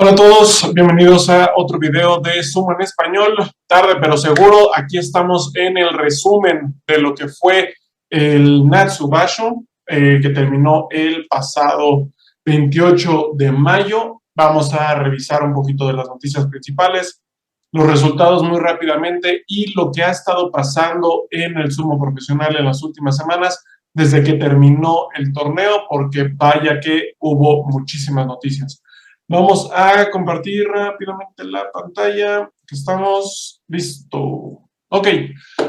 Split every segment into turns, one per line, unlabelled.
Hola a todos, bienvenidos a otro video de Sumo en Español. Tarde pero seguro, aquí estamos en el resumen de lo que fue el Natsu Basho, que terminó el pasado 28 de mayo. Vamos a revisar un poquito de las noticias principales, los resultados muy rápidamente y lo que ha estado pasando en el sumo profesional en las últimas semanas desde que terminó el torneo, porque vaya que hubo muchísimas noticias. Vamos a compartir rápidamente la pantalla, que estamos listo. Ok,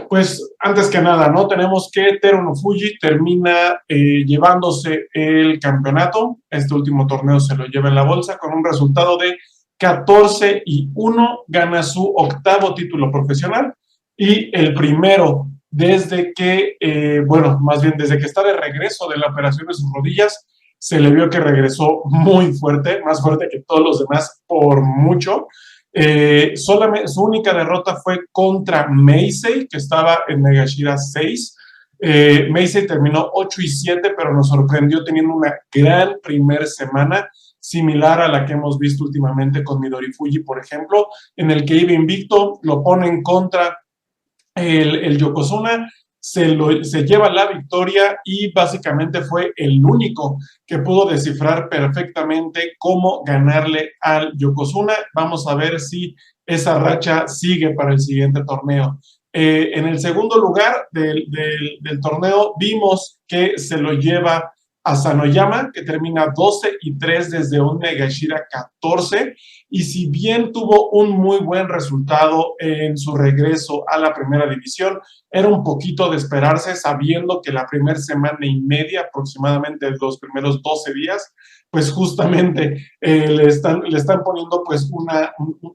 pues antes que nada, ¿no? Tenemos que Teruno Fuji termina llevándose el campeonato. Este último torneo se lo lleva en la bolsa con un resultado de 14-1, gana su octavo título profesional y el primero desde que, más bien desde que está de regreso de la operación de sus rodillas. Se le vio que regresó muy fuerte, más fuerte que todos los demás por mucho. Solamente, su única derrota fue contra Meisei, que estaba en Megashira 6. Meisei terminó 8-7, pero nos sorprendió teniendo una gran primer semana, similar a la que hemos visto últimamente con Midori Fuji, por ejemplo, en el que iba invicto, lo pone en contra el Yokozuna, se lleva la victoria y básicamente fue el único que pudo descifrar perfectamente cómo ganarle al Yokozuna. Vamos a ver si esa racha sigue para el siguiente torneo. En el segundo lugar del torneo vimos que se lo lleva a Sanoyama, que termina 12-3 desde un Megashira 14, y si bien tuvo un muy buen resultado en su regreso a la primera división, era un poquito de esperarse, sabiendo que la primera semana y media, aproximadamente los primeros 12 días, pues justamente le están poniendo pues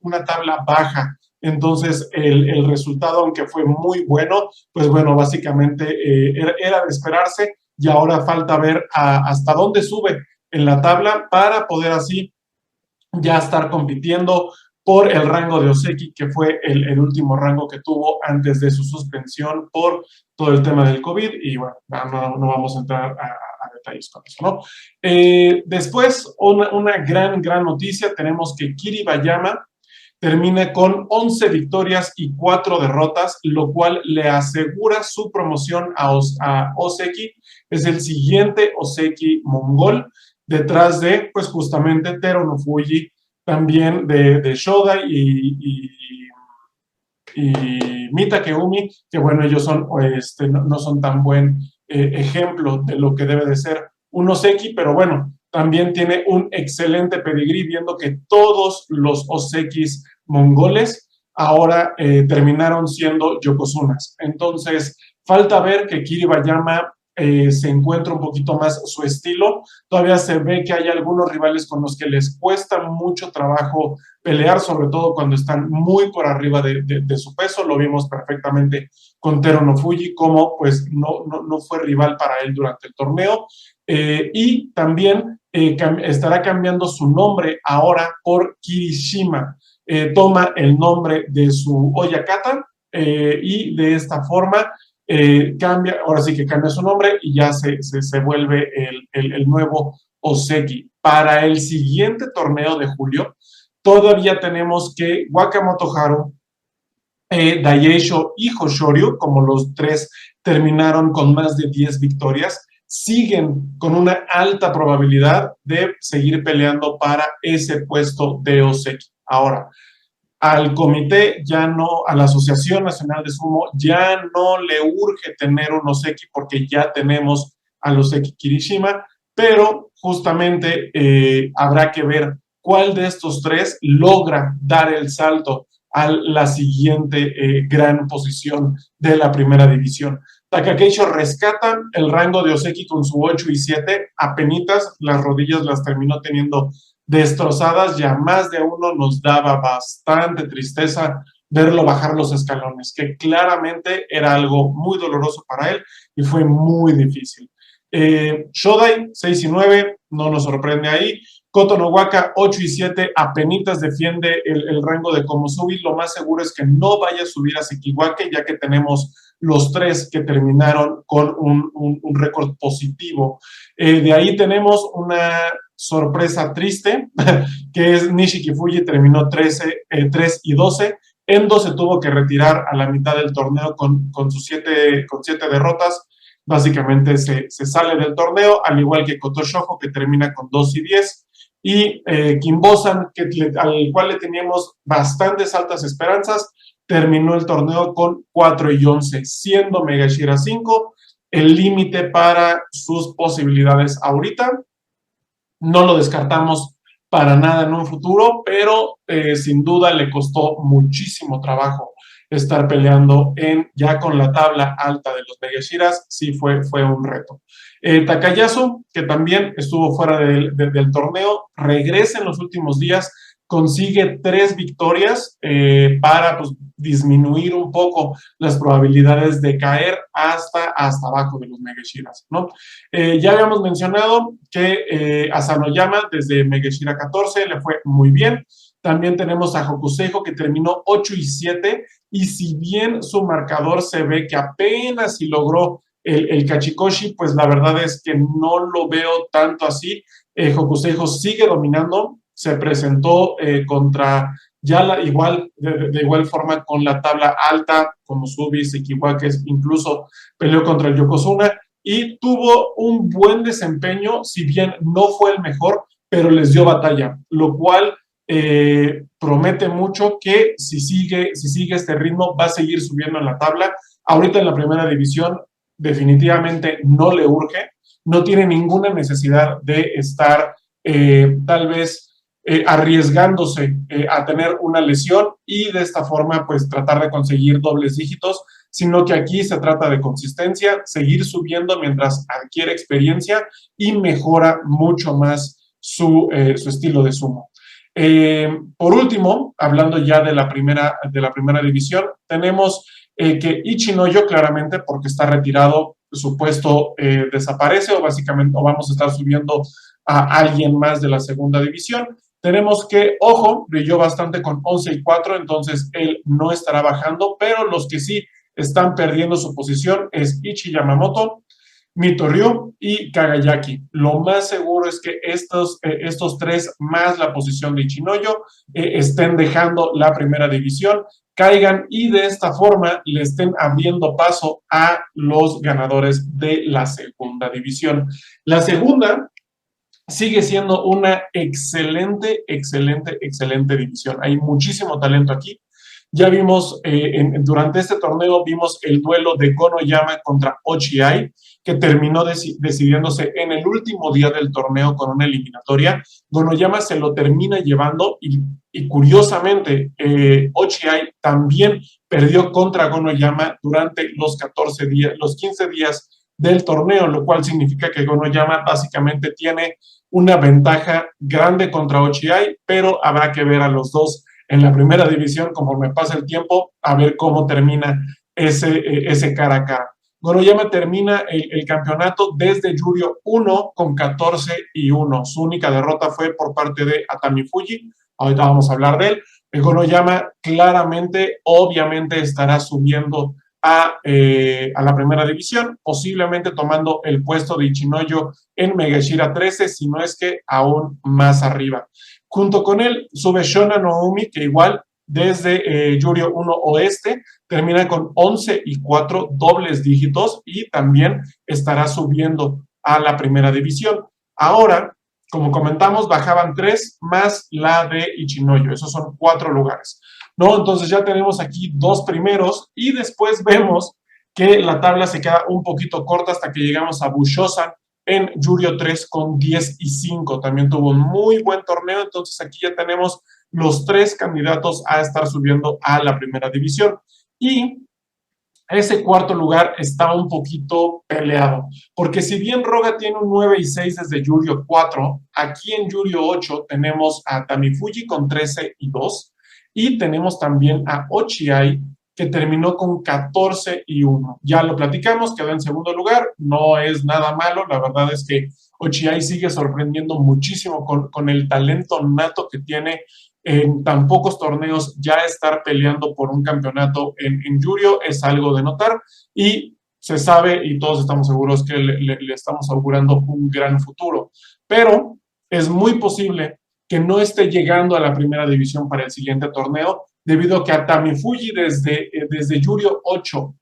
una tabla baja. Entonces el resultado, aunque fue muy bueno, pues bueno, básicamente era de esperarse, y ahora falta ver hasta dónde sube en la tabla para poder así ya estar compitiendo por el rango de Ozeki, que fue el último rango que tuvo antes de su suspensión por todo el tema del COVID, y bueno, no vamos a entrar a detalles con eso, ¿no? Después, una gran noticia, tenemos que Kiribayama termina con 11 victorias y 4 derrotas, lo cual le asegura su promoción a Ozeki. Es el siguiente Ozeki mongol, detrás de, pues justamente, Teruno Fuji, también de Shodai y Mita Keumi, que bueno, ellos son, no son tan buen ejemplo de lo que debe de ser un Ozeki, pero bueno, también tiene un excelente pedigrí, viendo que todos los Ozekis mongoles ahora terminaron siendo yokozunas. Entonces, falta ver que Kiribayama se encuentra un poquito más su estilo. Todavía se ve que hay algunos rivales con los que les cuesta mucho trabajo pelear, sobre todo cuando están muy por arriba de su peso. Lo vimos perfectamente con Teruno Fuji, como pues no fue rival para él durante el torneo. Y también estará cambiando su nombre ahora por Kirishima. Toma el nombre de su Oyakata, y de esta forma cambia, ahora sí que cambia su nombre y ya se vuelve el nuevo Ozeki. Para el siguiente torneo de julio, todavía tenemos que Wakamoto Haru, Daieisho y Hoshoryu, como los tres terminaron con más de 10 victorias, siguen con una alta probabilidad de seguir peleando para ese puesto de Ozeki. Ahora, al comité ya no, a la Asociación Nacional de Sumo ya no le urge tener un Ozeki, porque ya tenemos al Ozeki Kirishima, pero justamente habrá que ver cuál de estos tres logra dar el salto a la siguiente gran posición de la primera división. Takakeisho rescata el rango de Ozeki con su 8-7, apenitas las rodillas las terminó teniendo destrozadas, ya más de uno nos daba bastante tristeza verlo bajar los escalones, que claramente era algo muy doloroso para él y fue muy difícil. Shodai 6-9, no nos sorprende ahí. Koto no Waka 8-7, apenitas defiende el rango de Komusubi. Lo más seguro es que no vaya a subir a Sekiwake, ya que tenemos los tres que terminaron con un récord positivo. De ahí tenemos una sorpresa triste, que es Nishiki-Fuji, terminó 3-12. Endo se tuvo que retirar a la mitad del torneo con siete derrotas. Básicamente se sale del torneo, al igual que Koto Shoujo, que termina con 2-10. Y Kimbosan, al cual le teníamos bastantes altas esperanzas, terminó el torneo con 4-11, siendo Megashira 5 el límite para sus posibilidades ahorita. No lo descartamos para nada en un futuro, pero sin duda le costó muchísimo trabajo estar peleando ya con la tabla alta de los Megashiras. Sí fue un reto. Takayasu, que también estuvo fuera del torneo, regresa en los últimos días, consigue 3 victorias para pues, disminuir un poco las probabilidades de caer hasta abajo de los Megashiras, ¿no? Ya habíamos mencionado que Asanoyama desde Megashira 14 le fue muy bien. También tenemos a Hokuseijo, que terminó 8-7, y si bien su marcador se ve que apenas si logró el Kachikoshi, pues la verdad es que no lo veo tanto así. Hokuseijo sigue dominando, se presentó contra ya de igual forma con la tabla alta, como Subi, Sekiwa, que incluso peleó contra el Yokozuna, y tuvo un buen desempeño, si bien no fue el mejor, pero les dio batalla, lo cual promete mucho que si sigue este ritmo va a seguir subiendo en la tabla. Ahorita en la primera división definitivamente no le urge, no tiene ninguna necesidad de estar tal vez arriesgándose a tener una lesión y de esta forma pues tratar de conseguir dobles dígitos, sino que aquí se trata de consistencia, seguir subiendo mientras adquiere experiencia y mejora mucho más su estilo de sumo. Por último, hablando ya de la primera división, tenemos que Ichinoyo, claramente porque está retirado, su puesto desaparece, o básicamente o vamos a estar subiendo a alguien más de la segunda división. Tenemos que Ojo brilló bastante con 11-4, entonces él no estará bajando, pero los que sí están perdiendo su posición es Ichi Yamamoto, Mito Ryu y Kagayaki. Lo más seguro es que estos tres, más la posición de Ichinoyo, estén dejando la primera división, caigan y de esta forma le estén abriendo paso a los ganadores de la segunda división. La segunda sigue siendo una excelente división. Hay muchísimo talento aquí. Ya vimos, durante este torneo, vimos el duelo de Gonoyama contra Ochiai, que terminó decidiéndose en el último día del torneo con una eliminatoria. Gonoyama se lo termina llevando y curiosamente, Ochiai también perdió contra Gonoyama durante los 15 días del torneo, lo cual significa que Gonoyama básicamente tiene una ventaja grande contra Ochiai, pero habrá que ver a los dos en la primera división conforme pasa el tiempo, a ver cómo termina ese cara a cara. Gonoyama termina el campeonato desde Yuryo 1 con 14-1. Su única derrota fue por parte de Atami Fuji. Ahorita vamos a hablar de él. El Gonoyama claramente, obviamente, estará subiendo a la primera división, posiblemente tomando el puesto de Ichinoyo en Megashira 13, si no es que aún más arriba. Junto con él sube Shona Noumi, que igual desde Yuryo 1 Oeste termina con 11-4 dobles dígitos y también estará subiendo a la primera división. Ahora, como comentamos, bajaban 3 más la de Ichinoyo, esos son 4 lugares, ¿no? Entonces ya tenemos aquí 2 primeros y después vemos que la tabla se queda un poquito corta hasta que llegamos a Bushosan en Yuryo 3 con 10-5. También tuvo un muy buen torneo, entonces aquí ya tenemos los 3 candidatos a estar subiendo a la primera división. Y ese cuarto lugar está un poquito peleado, porque si bien Roga tiene un 9-6 desde Yuryo 4, aquí en Yuryo 8 tenemos a Tamifuji con 13-2 y tenemos también a Ochiai, que terminó con 14-1. Ya lo platicamos, quedó en segundo lugar, no es nada malo, la verdad es que Ochiai sigue sorprendiendo muchísimo con el talento nato que tiene en tan pocos torneos ya estar peleando por un campeonato en Juryo es algo de notar y se sabe y todos estamos seguros que le estamos augurando un gran futuro. Pero es muy posible que no esté llegando a la primera división para el siguiente torneo, debido a que Atami Fuji desde Juryo 8,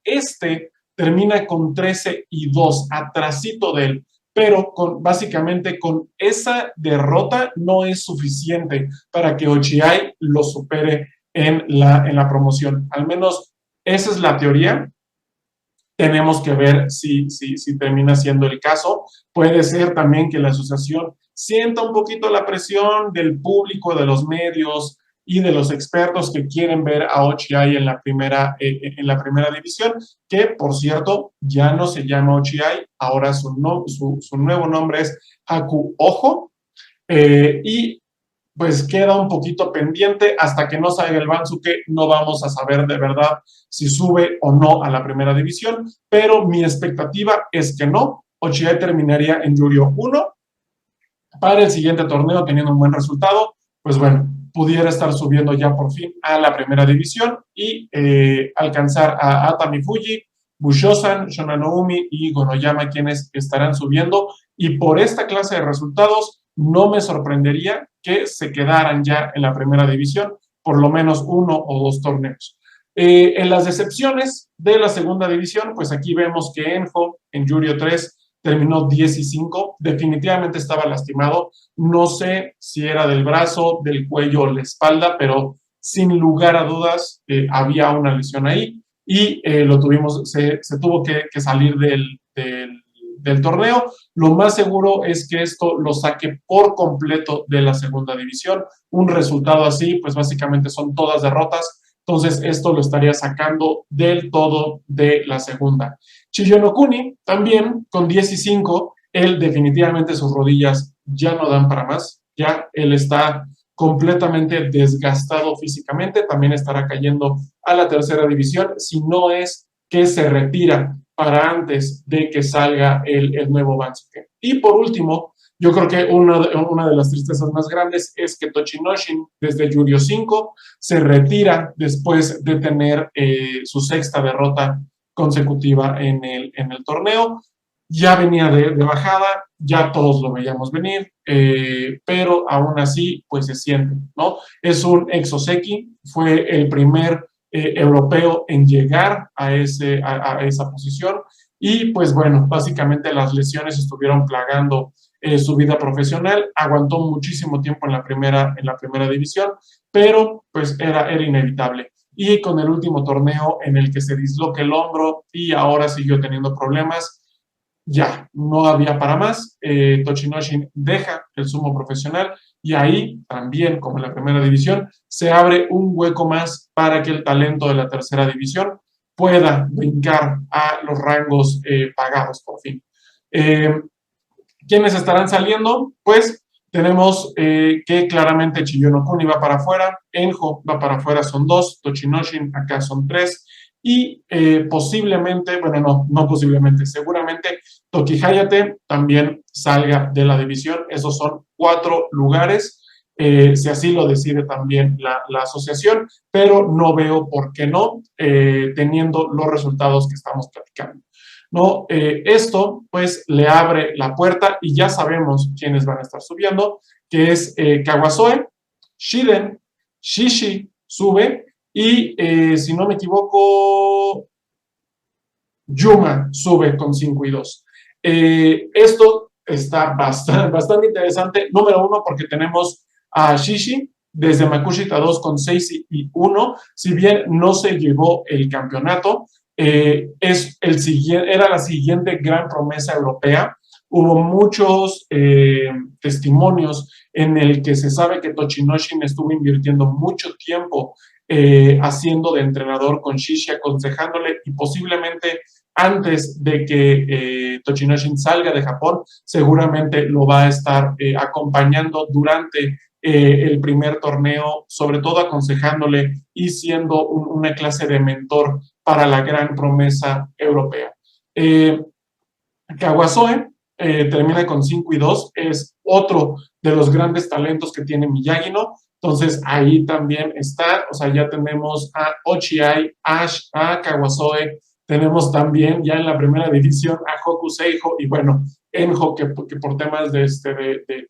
termina con 13-2, atrasito de él, pero básicamente con esa derrota no es suficiente para que Ochiai lo supere en la promoción. Al menos esa es la teoría. Tenemos que ver si termina siendo el caso. Puede ser también que la asociación sienta un poquito la presión del público, de los medios y de los expertos que quieren ver a Ochiai en la primera división, que por cierto ya no se llama Ochiai, ahora su nuevo nombre es Haku Ojo, y pues queda un poquito pendiente hasta que no salga el Bansuke, no vamos a saber de verdad si sube o no a la primera división, pero mi expectativa es que no. Ochiai terminaría en Juryo 1 para el siguiente torneo teniendo un buen resultado, pues bueno, pudiera estar subiendo ya por fin a la primera división y alcanzar a Atami Fuji, Bushosan, Shonanoumi y Goroyama, quienes estarán subiendo, y por esta clase de resultados no me sorprendería que se quedaran ya en la primera división por lo menos 1 o 2 torneos. En las decepciones de la segunda división, pues aquí vemos que Enjo en Juryo 3 terminó 10-5, definitivamente estaba lastimado, no sé si era del brazo, del cuello o la espalda, pero sin lugar a dudas había una lesión ahí y se tuvo que salir del torneo. Lo más seguro es que esto lo saque por completo de la segunda división. Un resultado así, pues básicamente son todas derrotas, entonces esto lo estaría sacando del todo de la segunda. Chiyonokuni también con 10-5, él definitivamente sus rodillas ya no dan para más, ya él está completamente desgastado físicamente, también estará cayendo a la tercera división, si no es que se retira para antes de que salga el nuevo Bansuke. Y por último, yo creo que una de las tristezas más grandes es que Tochinoshin desde Juryo 5 se retira después de tener su sexta derrota consecutiva en el torneo. Ya venía de bajada, ya todos lo veíamos venir, pero aún así, pues se siente, ¿no? Es un Exoseki, fue el primer europeo en llegar a esa posición y pues bueno, básicamente las lesiones estuvieron plagando su vida profesional, aguantó muchísimo tiempo en la primera división, pero pues era inevitable. Y con el último torneo en el que se disloca el hombro y ahora siguió teniendo problemas, ya no había para más. Tochinoshin deja el sumo profesional y ahí también, como en la primera división, se abre un hueco más para que el talento de la tercera división pueda brincar a los rangos pagados por fin. ¿Quiénes estarán saliendo? Pues tenemos que claramente Chiyonokuni va para afuera, Enjo va para afuera, son 2, Tochinoshin acá son 3, y posiblemente, bueno, no posiblemente, seguramente Toki Hayate también salga de la división. Esos son 4 lugares, si así lo decide también la asociación, pero no veo por qué no, teniendo los resultados que estamos platicando. ¿No? Esto pues le abre la puerta y ya sabemos quiénes van a estar subiendo, que es Kawasoe, Shiden, Shishi sube y si no me equivoco, Yuma sube con 5-2. Esto está bastante interesante, número 1 porque tenemos a Shishi desde Makushita 2 con 6-1, si bien no se llevó el campeonato, era la siguiente gran promesa europea. Hubo muchos testimonios en el que se sabe que Tochinoshin estuvo invirtiendo mucho tiempo haciendo de entrenador con Shishi, aconsejándole, y posiblemente antes de que Tochinoshin salga de Japón, seguramente lo va a estar acompañando durante el primer torneo, sobre todo aconsejándole y siendo una clase de mentor para la gran promesa europea. Kawasoe termina con 5-2, es otro de los grandes talentos que tiene Miyagi-No, Entonces, ahí también está, o sea, ya tenemos a Ochiai, a Kawasoe, tenemos también ya en la primera división a Hokuseiho y bueno, Enjo, que por temas de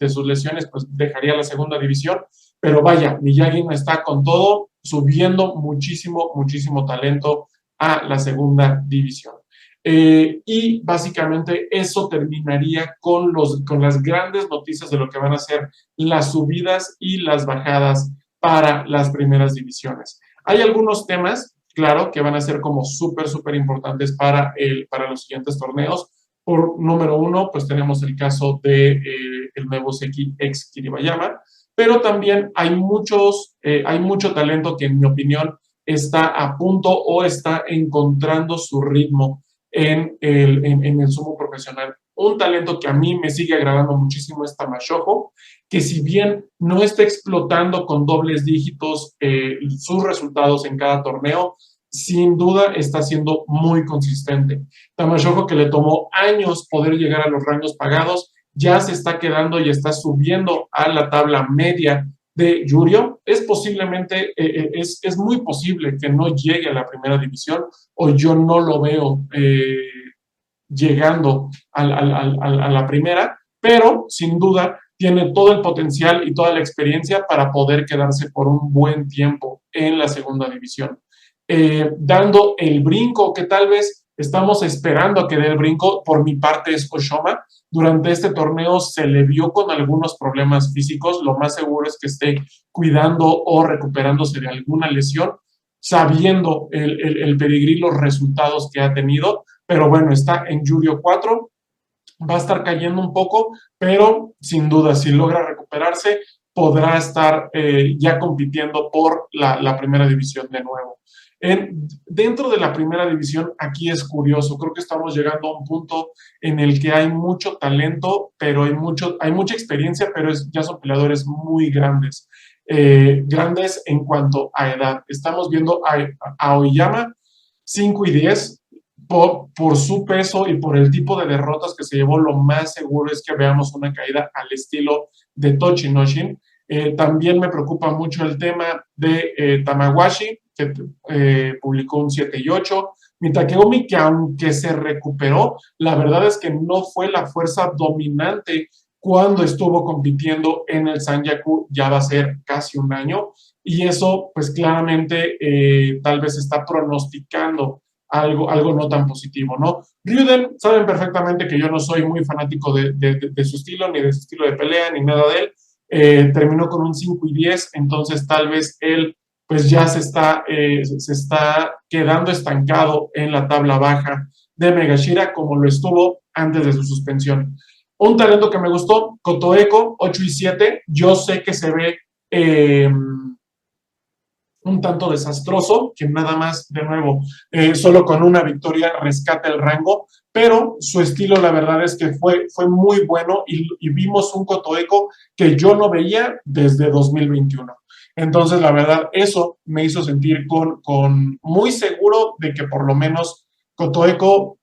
sus lesiones, pues dejaría la segunda división. Pero vaya, Miyagi no está con todo, subiendo muchísimo, muchísimo talento a la segunda división. Y básicamente eso terminaría con las grandes noticias de lo que van a ser las subidas y las bajadas para las primeras divisiones. Hay algunos temas, claro, que van a ser como súper, súper importantes para los siguientes torneos. Por número uno, pues tenemos el caso de el nuevo Seki ex Kiribayama, pero también hay mucho talento que en mi opinión está a punto o está encontrando su ritmo en el sumo profesional. Un talento que a mí me sigue agradando muchísimo es Tamashoho, que si bien no está explotando con dobles dígitos sus resultados en cada torneo, sin duda está siendo muy consistente. Tamashoho, que le tomó años poder llegar a los rangos pagados, ya se está quedando y está subiendo a la tabla media de Yurio. Es muy posible que no llegue a la primera división, o yo no lo veo llegando a la primera, pero sin duda tiene todo el potencial y toda la experiencia para poder quedarse por un buen tiempo en la segunda división. Dando el brinco que tal vez estamos esperando a que dé el brinco, por mi parte es Oshoma. Durante este torneo se le vio con algunos problemas físicos, lo más seguro es que esté cuidando o recuperándose de alguna lesión, sabiendo el pedigrí, los resultados que ha tenido, pero bueno, está en Yurio 4, va a estar cayendo un poco, pero sin duda, si logra recuperarse, podrá estar ya compitiendo por la primera división de nuevo. Dentro de la primera división, aquí es curioso, creo que estamos llegando a un punto en el que hay mucho talento, pero hay mucha experiencia, pero ya son peleadores muy grandes, grandes en cuanto a edad. Estamos viendo a Oyama 5 y 10, por su peso y por el tipo de derrotas que se llevó, lo más seguro es que veamos una caída al estilo de Tochinoshin. También me preocupa mucho el tema de Tamawashi, que publicó un 7 y 8. Mitakeumi, que aunque se recuperó, la verdad es que no fue la fuerza dominante cuando estuvo compitiendo en el Sanyaku, ya va a ser casi un año, y eso pues claramente tal vez está pronosticando algo no tan positivo, ¿no? Ryuden, saben perfectamente que yo no soy muy fanático de su estilo, ni de su estilo de pelea, ni nada de él. Terminó con un 5 y 10, entonces tal vez él pues ya se está quedando estancado en la tabla baja de Megashira, como lo estuvo antes de su suspensión. Un talento que me gustó, Kotoeko, 8 y 7, yo sé que se ve un tanto desastroso, que nada más, de nuevo, solo con una victoria rescata el rango, pero su estilo, la verdad es que fue muy bueno y vimos un Kotoeko que yo no veía desde 2021. Entonces, la verdad, eso me hizo sentir con muy seguro de que por lo menos Kotoeko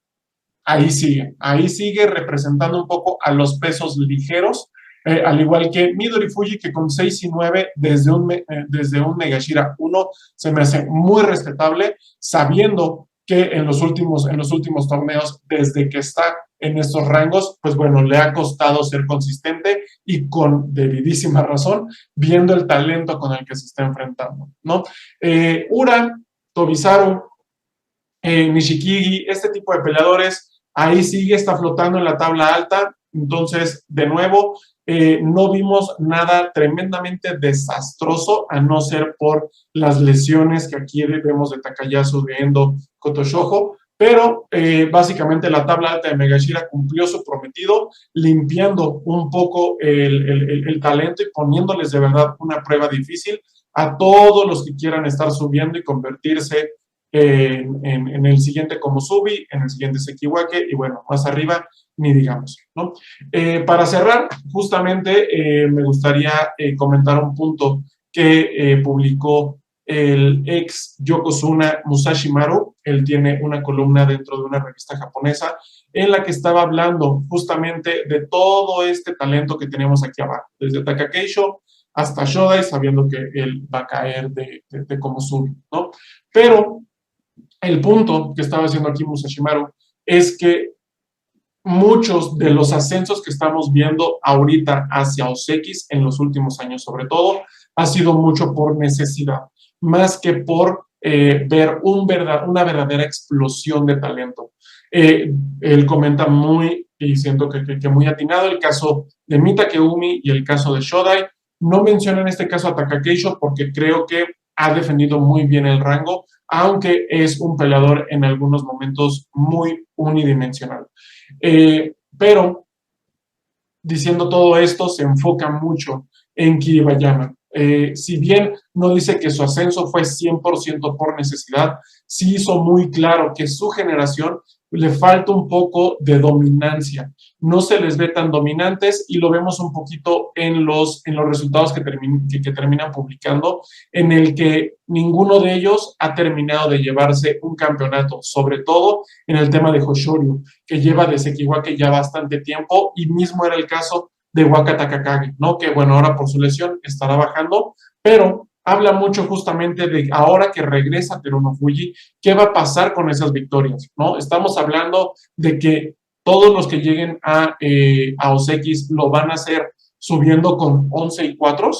ahí sigue representando un poco a los pesos ligeros, al igual que Midori Fuji, que con 6 y 9 desde un Megashira 1 se me hace muy respetable, sabiendo que en los últimos torneos, desde que está en estos rangos, pues bueno, le ha costado ser consistente y con debidísima razón, viendo el talento con el que se está enfrentando, ¿no? Ura, Tobizaru, Nishikigi, este tipo de peleadores, ahí sigue, está flotando en la tabla alta. Entonces, de nuevo, no vimos nada tremendamente desastroso, a no ser por las lesiones que aquí vemos de Takayasu, de Endo, Kotoshojo, pero básicamente la tabla alta de Megashira cumplió su prometido, limpiando un poco el talento y poniéndoles de verdad una prueba difícil a todos los que quieran estar subiendo y convertirse en el siguiente Komusubi, en el siguiente Sekiwake, y bueno, más arriba ni digamos, ¿no? Para cerrar, justamente me gustaría comentar un punto que publicó el ex Yokozuna Musashi Maru. Él tiene una columna dentro de una revista japonesa en la que estaba hablando justamente de todo este talento que tenemos aquí abajo, desde Takakeisho hasta Shodai, sabiendo que él va a caer de cómo sube, ¿no? Pero el punto que estaba haciendo aquí Musashimaru es que muchos de los ascensos que estamos viendo ahorita hacia OSX en los últimos años, sobre todo, ha sido mucho por necesidad, más que por ver una verdadera explosión de talento. Él comenta muy, y siento que muy atinado, el caso de Mita Keumi y el caso de Shodai. No menciono en este caso a Takakeisho porque creo que ha defendido muy bien el rango, aunque es un peleador en algunos momentos muy unidimensional. Pero diciendo todo esto, se enfoca mucho en Kiribayama. Si bien no dice que su ascenso fue 100% por necesidad, sí hizo muy claro que su generación le falta un poco de dominancia. No se les ve tan dominantes y lo vemos un poquito en los resultados que terminan publicando, en el que ninguno de ellos ha terminado de llevarse un campeonato, sobre todo en el tema de Hoshoryu, que lleva de Sekiwake ya bastante tiempo, y mismo era el caso de Waka Takakage, ¿no? Que bueno, ahora por su lesión estará bajando, pero habla mucho justamente de ahora que regresa Teruno Fuji, ¿qué va a pasar con esas victorias? ¿No? Estamos hablando de que todos los que lleguen a OSX lo van a hacer subiendo con 11 y 4,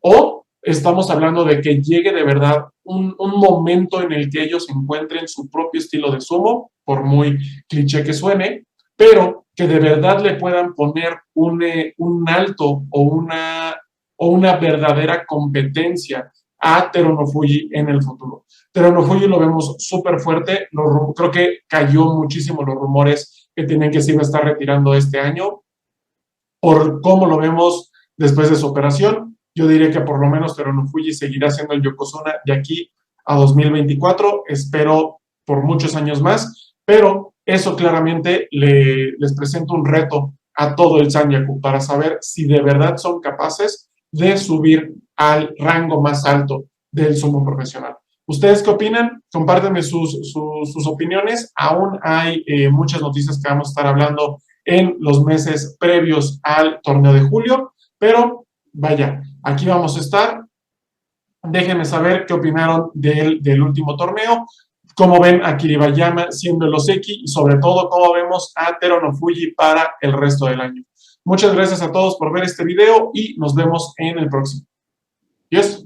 o estamos hablando de que llegue de verdad un momento en el que ellos encuentren su propio estilo de sumo, por muy cliché que suene, pero que de verdad le puedan poner un alto o una verdadera competencia a Teruno Fuji en el futuro. Teruno Fuji lo vemos súper fuerte, creo que cayó muchísimo los rumores que tenían que se iba a estar retirando este año, por cómo lo vemos después de su operación. Yo diría que por lo menos Teruno Fuji seguirá siendo el Yokozuna de aquí a 2024, espero por muchos años más, pero eso claramente les presenta un reto a todo el Sanyaku para saber si de verdad son capaces de subir al rango más alto del sumo profesional. ¿Ustedes qué opinan? Compártanme sus opiniones. Aún hay muchas noticias que vamos a estar hablando en los meses previos al torneo de julio, pero vaya, aquí vamos a estar. Déjenme saber qué opinaron del último torneo, cómo ven a Kiribayama siendo el Oseki y sobre todo cómo vemos a Teruno Fuji para el resto del año. Muchas gracias a todos por ver este video y nos vemos en el próximo. Yes.